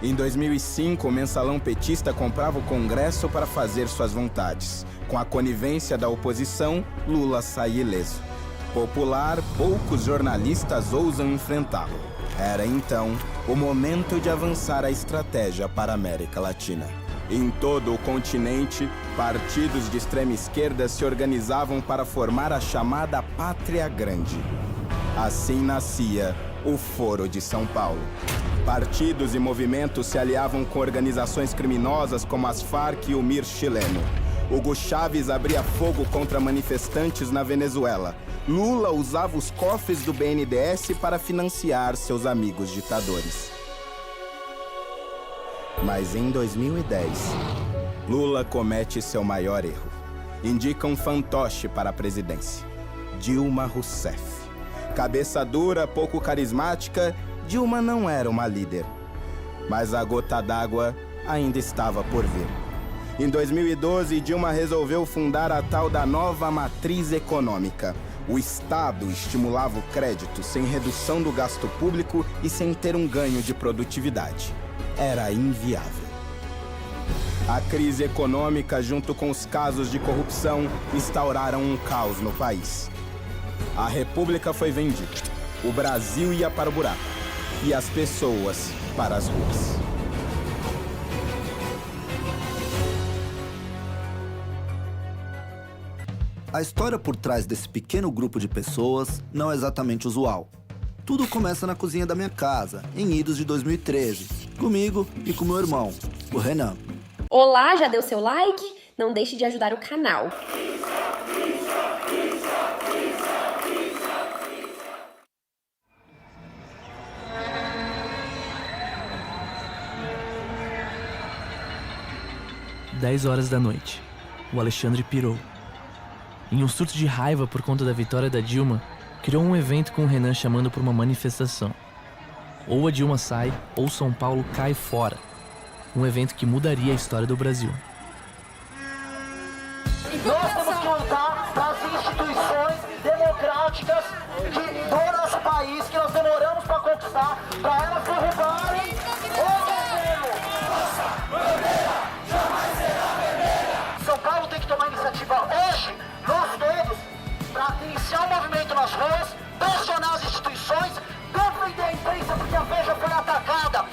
Em 2005, o mensalão petista comprava o Congresso para fazer suas vontades. Com a conivência da oposição, Lula sai ileso. Popular, poucos jornalistas ousam enfrentá-lo. Era, então, o momento de avançar a estratégia para a América Latina. Em todo o continente, partidos de extrema esquerda se organizavam para formar a chamada Pátria Grande. Assim nascia o Foro de São Paulo. Partidos e movimentos se aliavam com organizações criminosas como as Farc e o MIR chileno. Hugo Chávez abria fogo contra manifestantes na Venezuela. Lula usava os cofres do BNDES para financiar seus amigos ditadores. Mas em 2010, Lula comete seu maior erro. Indica um fantoche para a presidência: Dilma Rousseff. Cabeça dura, pouco carismática, Dilma não era uma líder. Mas a gota d'água ainda estava por vir. Em 2012, Dilma resolveu fundar a tal da nova matriz econômica. O Estado estimulava o crédito sem redução do gasto público e sem ter um ganho de produtividade. Era inviável. A crise econômica, junto com os casos de corrupção, instauraram um caos no país. A República foi vendida. O Brasil ia para o buraco. E as pessoas para as ruas. A história por trás desse pequeno grupo de pessoas não é exatamente usual. Tudo começa na cozinha da minha casa, em idos de 2013, comigo e com meu irmão, o Renan. Olá, já deu seu like? Não deixe de ajudar o canal. Dez horas da noite. O Alexandre pirou. Em um surto de raiva por conta da vitória da Dilma, criou um evento com o Renan chamando por uma manifestação. Ou a Dilma sai, ou São Paulo cai fora. Um evento que mudaria a história do Brasil. Nós temos que lutar para as instituições democráticas do nosso país, que nós demoramos para conquistar, para elas derrubarem o governo. São Paulo tem que tomar iniciativa hoje, nós todos, para iniciar o movimento nas ruas, pressionar as instituições, defender a imprensa, porque a Veja foi atacada.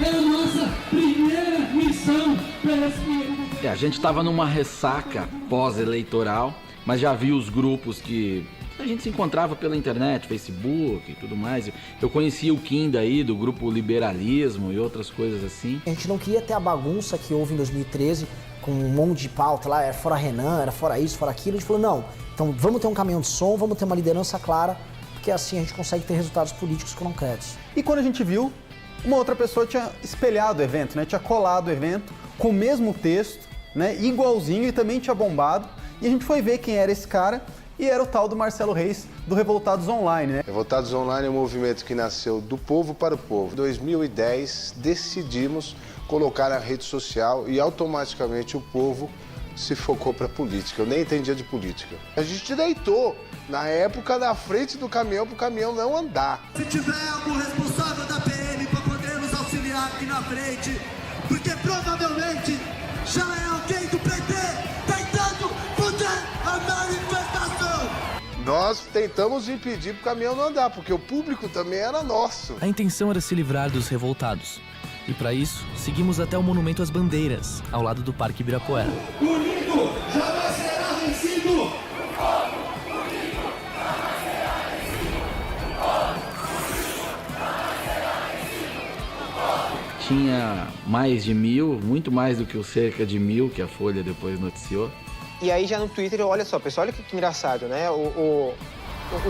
É a nossa primeira missão pela esquerda. A gente estava numa ressaca pós-eleitoral, mas já vi os grupos que a gente se encontrava pela internet, Facebook e tudo mais. Eu conhecia o Kim daí, do grupo Liberalismo e outras coisas assim. A gente não queria ter a bagunça que houve em 2013, com um monte de pauta lá, era fora Renan, era fora isso, fora aquilo. A gente falou, não, então vamos ter um caminhão de som, vamos ter uma liderança clara, porque assim a gente consegue ter resultados políticos concretos. E quando a gente viu, uma outra pessoa tinha espelhado o evento, né? Tinha colado o evento com o mesmo texto, né? Igualzinho, e também tinha bombado. E a gente foi ver quem era esse cara, e era o tal do Marcelo Reis, do Revoltados Online, né? Revoltados Online é um movimento que nasceu do povo para o povo. Em 2010, decidimos colocar na rede social e automaticamente o povo se focou para a política. Eu nem entendia de política. A gente deitou, na época, na frente do caminhão, para o caminhão não andar. Se tiver algum responsável da PM para poder nos auxiliar aqui na frente, porque provavelmente já é alguém do PT tentando fuder a manifestação. Nós tentamos impedir para o caminhão não andar, porque o público também era nosso. A intenção era se livrar dos revoltados. E para isso, seguimos até o Monumento às Bandeiras, ao lado do Parque Ibirapuera. Unido jamais será vencido! Tinha mais de 1.000, muito mais do que o cerca de 1.000 que a Folha depois noticiou. E aí já no Twitter, olha só, pessoal, olha que engraçado, né? O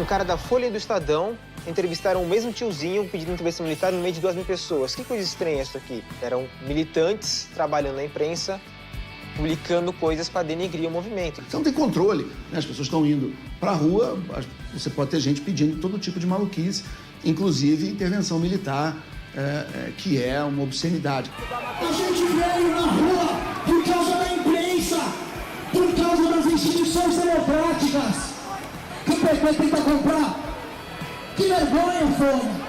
cara da Folha e do Estadão entrevistaram o mesmo tiozinho pedindo intervenção militar no meio de 2.000 pessoas. Que coisa estranha isso aqui. Eram militantes trabalhando na imprensa, publicando coisas para denegrir o movimento. Você não tem controle, né? As pessoas estão indo para a rua, você pode ter gente pedindo todo tipo de maluquice, inclusive intervenção militar, que é uma obscenidade. A gente veio na rua por causa da imprensa, por causa das instituições democráticas. PT tenta comprar. Que vergonha, Folha!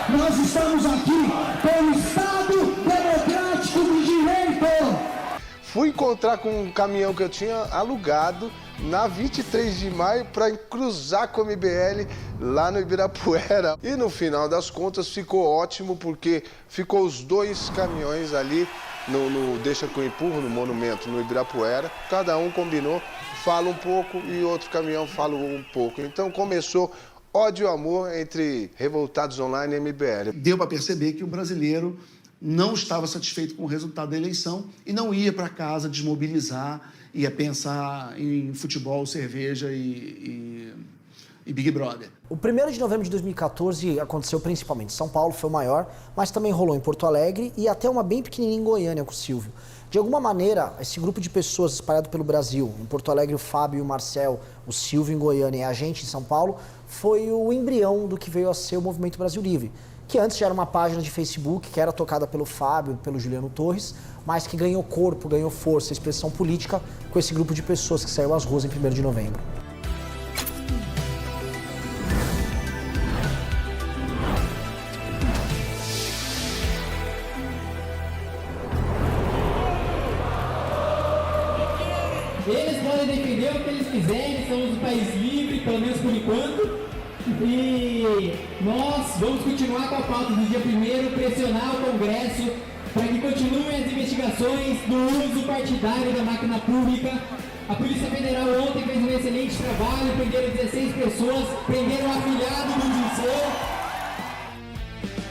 Nós estamos aqui pelo Estado Democrático de Direito. Fui encontrar com um caminhão que eu tinha alugado na 23 de maio para cruzar com a MBL lá no Ibirapuera. E no final das contas ficou ótimo, porque ficou os 2 caminhões ali no Deixa que eu empurro, no monumento, no Ibirapuera. Cada um combinou, fala um pouco e outro caminhão fala um pouco. Então começou ódio e amor entre Revoltados Online e MBL. Deu para perceber que o brasileiro não estava satisfeito com o resultado da eleição e não ia para casa desmobilizar, ia pensar em futebol, cerveja e Big Brother. O 1º de novembro de 2014 aconteceu principalmente em São Paulo, foi o maior, mas também rolou em Porto Alegre e até uma bem pequenininha em Goiânia com o Silvio. De alguma maneira, esse grupo de pessoas espalhado pelo Brasil, em Porto Alegre o Fábio e o Marcel, o Silvio em Goiânia e a gente em São Paulo, foi o embrião do que veio a ser o Movimento Brasil Livre, que antes já era uma página de Facebook que era tocada pelo Fábio, pelo Juliano Torres, mas que ganhou corpo, ganhou força, expressão política com esse grupo de pessoas que saiu às ruas em 1º de novembro. Eles podem defender o que eles quiserem, somos um país livre, pelo menos por enquanto. E nós vamos continuar com a pauta do dia 1º, pressionar o Congresso para que continuem as investigações do uso partidário da máquina pública. A Polícia Federal ontem fez um excelente trabalho, prenderam 16 pessoas, prenderam o afilhado do Liceu.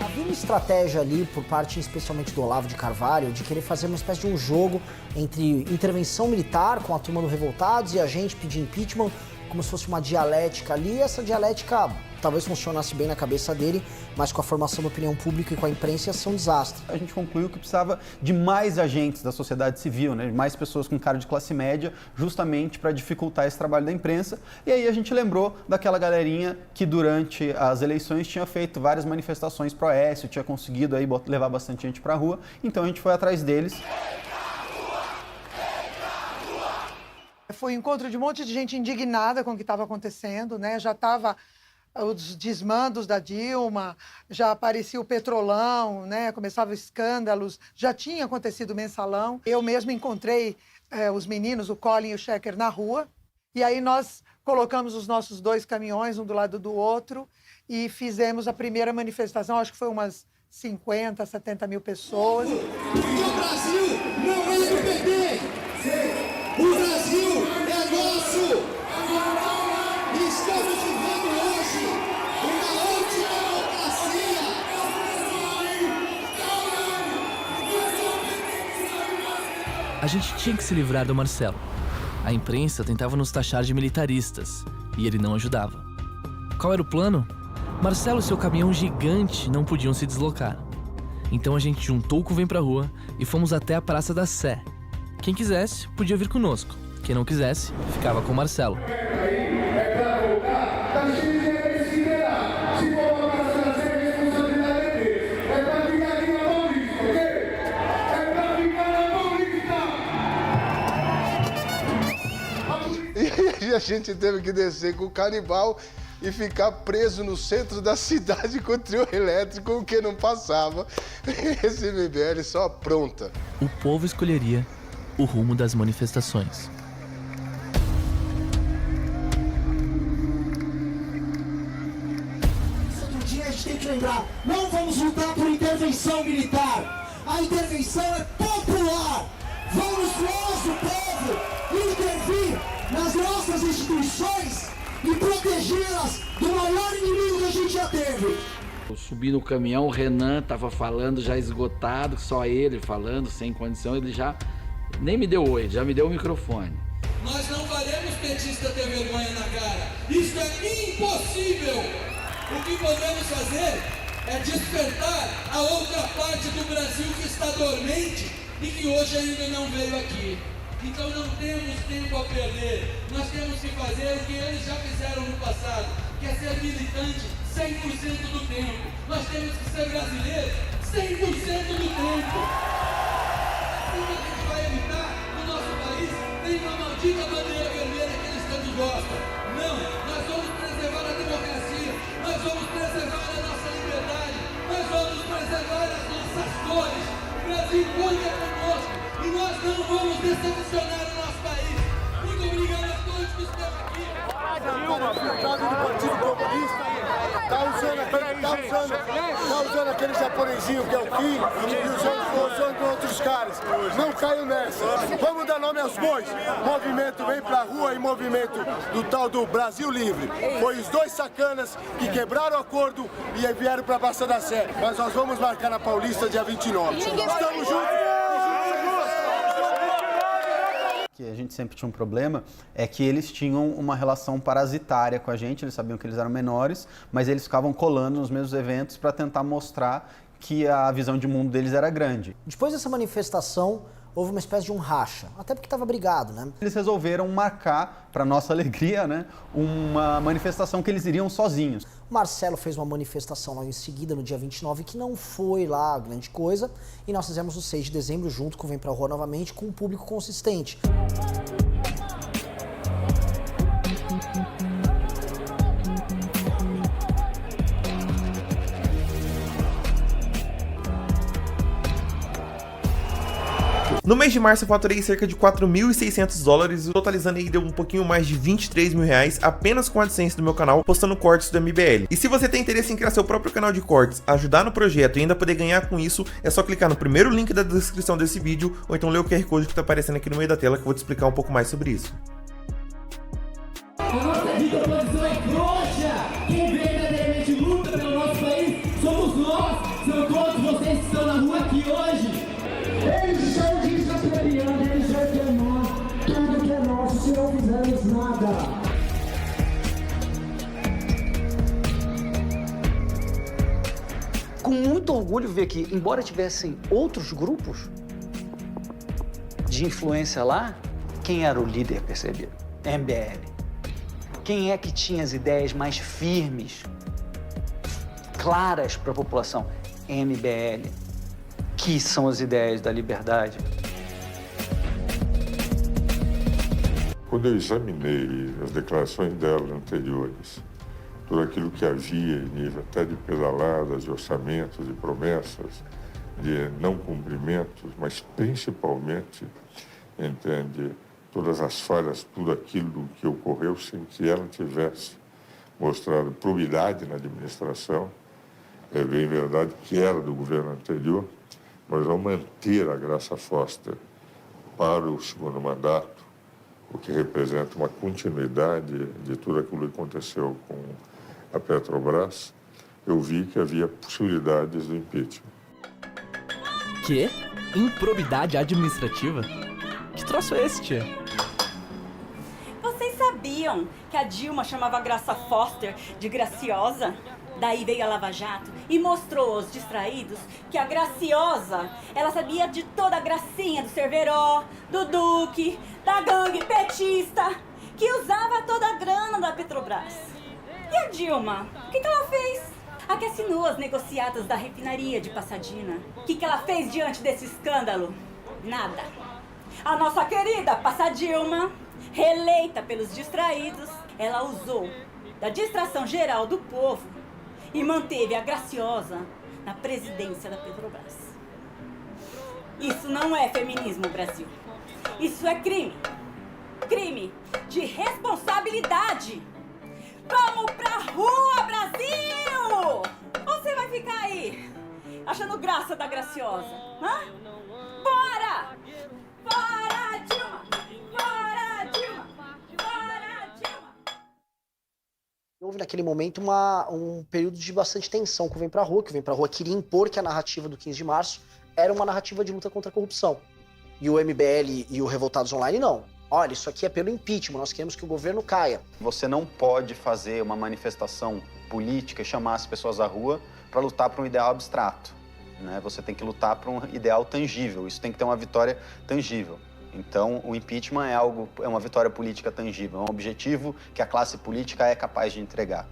Havia uma estratégia ali, por parte especialmente do Olavo de Carvalho, de querer fazer uma espécie de um jogo entre intervenção militar com a turma do Revoltados e a gente pedir impeachment, como se fosse uma dialética ali, e essa dialética talvez funcionasse bem na cabeça dele, mas com a formação da opinião pública e com a imprensa ia ser um desastre. A gente concluiu que precisava de mais agentes da sociedade civil, né? Mais pessoas com cara de classe média, justamente para dificultar esse trabalho da imprensa. E aí a gente lembrou daquela galerinha que durante as eleições tinha feito várias manifestações pró-Aécio, tinha conseguido aí levar bastante gente para a rua, então a gente foi atrás deles. Foi um encontro de um monte de gente indignada com o que estava acontecendo, né? Já estava os desmandos da Dilma, já aparecia o Petrolão, né? Começavam escândalos, já tinha acontecido o Mensalão. Eu mesmo encontrei os meninos, o Colin e o Checker, na rua, e aí nós colocamos os nossos 2 caminhões, um do lado do outro, e fizemos a primeira manifestação, acho que foi umas 50, 70 mil pessoas. Porque o Brasil não é do PT! O Brasil é nosso! E estamos vivendo hoje uma antidemocracia! A gente tinha que se livrar do Marcelo. A imprensa tentava nos taxar de militaristas, e ele não ajudava. Qual era o plano? Marcelo e seu caminhão gigante não podiam se deslocar. Então a gente juntou com o Vem Pra Rua e fomos até a Praça da Sé. Quem quisesse, podia vir conosco. Quem não quisesse, ficava com o Marcelo. E a gente teve que descer com o canibal e ficar preso no centro da cidade com o trio elétrico, o que não passava. Esse MBL só pronta. O povo escolheria o rumo das manifestações. Outro dia a gente tem que lembrar, não vamos lutar por intervenção militar. A intervenção é popular. Vamos nós, o povo, intervir nas nossas instituições e protegê-las do maior inimigo que a gente já teve. Eu subi no caminhão, o Renan tava falando já esgotado, só ele falando, sem condição, ele já nem me deu oi, já me deu o microfone. Nós não faremos petista ter vergonha na cara. Isso é impossível. O que podemos fazer é despertar a outra parte do Brasil que está dormente e que hoje ainda não veio aqui. Então não temos tempo a perder. Nós temos que fazer o que eles já fizeram no passado, que é ser militante 100% do tempo. Nós temos que ser brasileiros 100% do tempo. Assim a gente vai evitar que o nosso país tenha uma maldita bandeira aquele japonesinho que é o Kim e os outros caras. Não caiu nessa. Vamos dar nome aos bois. Movimento Vem Pra Rua e movimento do tal do Brasil Livre. Foi os dois sacanas que quebraram o acordo e vieram pra Praça da Sé. Mas nós vamos marcar na Paulista dia 29. Estamos juntos. Que a gente sempre tinha um problema, é que eles tinham uma relação parasitária com a gente, eles sabiam que eles eram menores, mas eles ficavam colando nos mesmos eventos para tentar mostrar que a visão de mundo deles era grande. Depois dessa manifestação, houve uma espécie de um racha, até porque estava brigado, né? Eles resolveram marcar, para nossa alegria, né, uma manifestação que eles iriam sozinhos. Marcelo fez uma manifestação logo em seguida, no dia 29, que não foi lá grande coisa, e nós fizemos o 6 de dezembro junto com o Vem Pra Rua novamente, com um público consistente. No mês de março eu faturei cerca de $4.600, totalizando aí deu um pouquinho mais de R$23 mil apenas com a AdSense do meu canal, postando cortes do MBL. E se você tem interesse em criar seu próprio canal de cortes, ajudar no projeto e ainda poder ganhar com isso, é só clicar no primeiro link da descrição desse vídeo, ou então ler o QR Code que tá aparecendo aqui no meio da tela que eu vou te explicar um pouco mais sobre isso. A nossa dita oposição é frouxa! Quem verdadeiramente luta pelo nosso país somos nós! São todos vocês que estão na rua aqui hoje! Eles estão desapropriando, eles vão queimar tudo que é nosso se não fizermos nada. Com muito orgulho ver que, embora tivessem outros grupos de influência lá, quem era o líder percebido? MBL. Quem é que tinha as ideias mais firmes, claras para a população? MBL. Que são as ideias da liberdade. Quando eu examinei as declarações dela anteriores, tudo aquilo que havia em nível até de pedaladas, de orçamentos, de promessas, de não cumprimentos, mas principalmente, entende, todas as falhas, tudo aquilo que ocorreu sem que ela tivesse mostrado probidade na administração, é bem verdade que era do governo anterior, mas ao manter a Graça Foster para o segundo mandato, o que representa uma continuidade de tudo aquilo que aconteceu com a Petrobras, eu vi que havia possibilidades do impeachment. Quê? Improbidade administrativa? Que troço é esse, tia? Vocês sabiam que a Dilma chamava a Graça Foster de graciosa? Daí veio a Lava Jato e mostrou aos distraídos que a graciosa, ela sabia de toda a gracinha do Cerveró, do Duque, da gangue petista, que usava toda a grana da Petrobras. E a Dilma, o que ela fez? A que assinou as negociatas da refinaria de Passadina. O que ela fez diante desse escândalo? Nada. A nossa querida Passadilma, reeleita pelos distraídos, ela usou da distração geral do povo e manteve a graciosa na presidência da Petrobras. Isso não é feminismo, Brasil. Isso é crime. Crime de responsabilidade. Vamos pra rua, Brasil! Ou você vai ficar aí, achando graça da graciosa? Hã? Bora! Bora, Dilma! Bora, Dilma! Bora, Dilma! Houve naquele momento um período de bastante tensão com o Vem Pra Rua, que o Vem Pra Rua queria impor que a narrativa do 15 de março era uma narrativa de luta contra a corrupção. E o MBL e o Revoltados Online não. Olha, isso aqui é pelo impeachment, nós queremos que o governo caia. Você não pode fazer uma manifestação política e chamar as pessoas à rua para lutar por um ideal abstrato, né? Você tem que lutar por um ideal tangível, isso tem que ter uma vitória tangível. Então, o impeachment é uma vitória política tangível, é um objetivo que a classe política é capaz de entregar.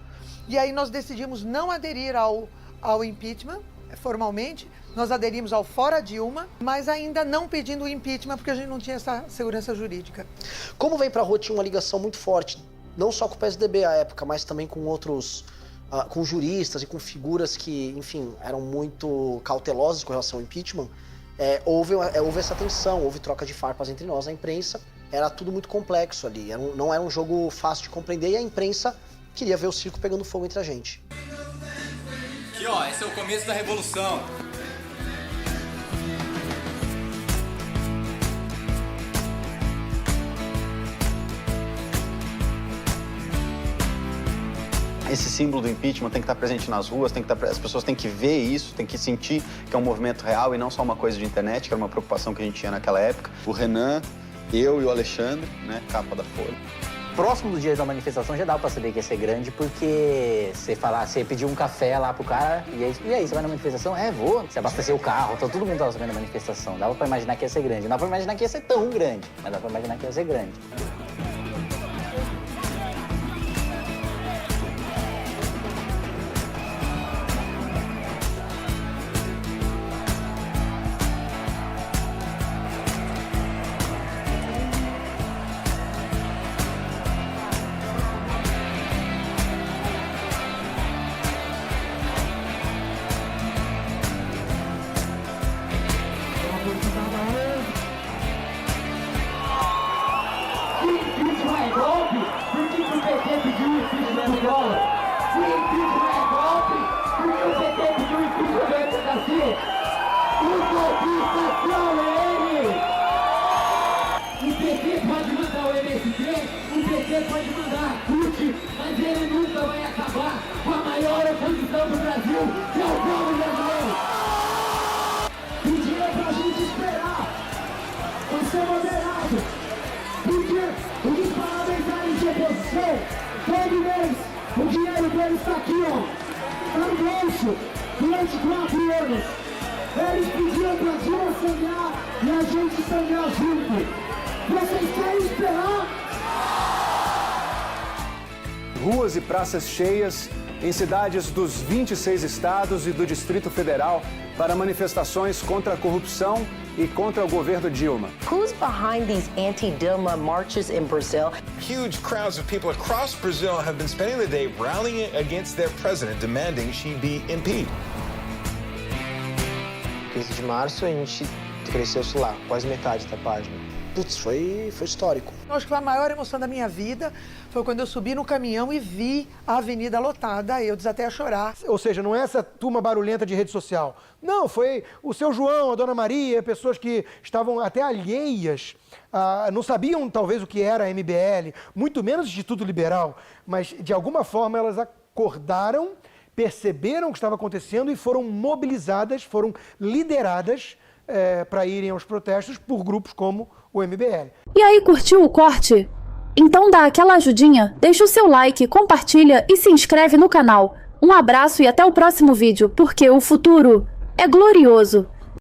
E aí nós decidimos não aderir ao impeachment, formalmente, nós aderimos ao Fora Dilma, mas ainda não pedindo o impeachment, porque a gente não tinha essa segurança jurídica. Como o Vem Pra Rua tinha uma ligação muito forte, não só com o PSDB à época, mas também com outros, com juristas e com figuras que, enfim, eram muito cautelosas com relação ao impeachment, houve essa tensão, houve troca de farpas entre nós, a imprensa, era tudo muito complexo ali, não era um jogo fácil de compreender e a imprensa queria ver o circo pegando fogo entre a gente. Aqui, ó, esse é o começo da revolução. Esse símbolo do impeachment tem que estar presente nas ruas, as pessoas têm que ver isso, têm que sentir que é um movimento real e não só uma coisa de internet, que era uma preocupação que a gente tinha naquela época. O Renan, eu e o Alexandre, né, capa da Folha. Próximo do dia da manifestação já dava pra saber que ia ser grande, porque você pediu um café lá pro cara, e aí, você vai na manifestação? Vou. Você abasteceu o carro, então todo mundo tava sabendo da manifestação. Dava pra imaginar que ia ser grande. Não dava pra imaginar que ia ser tão grande, mas dava pra imaginar que ia ser grande. O dinheiro deles está aqui, ó, no bolso, durante 4 anos. Eles pediam pra Dilma sangrar e a gente sangrar junto. Vocês querem esperar? Ruas e praças cheias em cidades dos 26 estados e do Distrito Federal para manifestações contra a corrupção e contra o governo Dilma. Who's behind these anti-Dilma marches in Brazil? Huge crowds of people across Brazil have been spending the day rallying against their president, demanding she be impeached. 15 de março, a gente cresceu, sei lá, quase metade da página. Putz, foi histórico. Eu acho que a maior emoção da minha vida foi quando eu subi no caminhão e vi a avenida lotada, eu desatei a chorar. Ou seja, não é essa turma barulhenta de rede social. Não, foi o seu João, a dona Maria, pessoas que estavam até alheias, não sabiam talvez o que era a MBL, muito menos o Instituto Liberal, mas de alguma forma elas acordaram, perceberam o que estava acontecendo e foram mobilizadas, foram lideradas para irem aos protestos por grupos como o MBL. E aí, curtiu o corte? Então dá aquela ajudinha, deixa o seu like, compartilha e se inscreve no canal. Um abraço e até o próximo vídeo, porque o futuro é glorioso.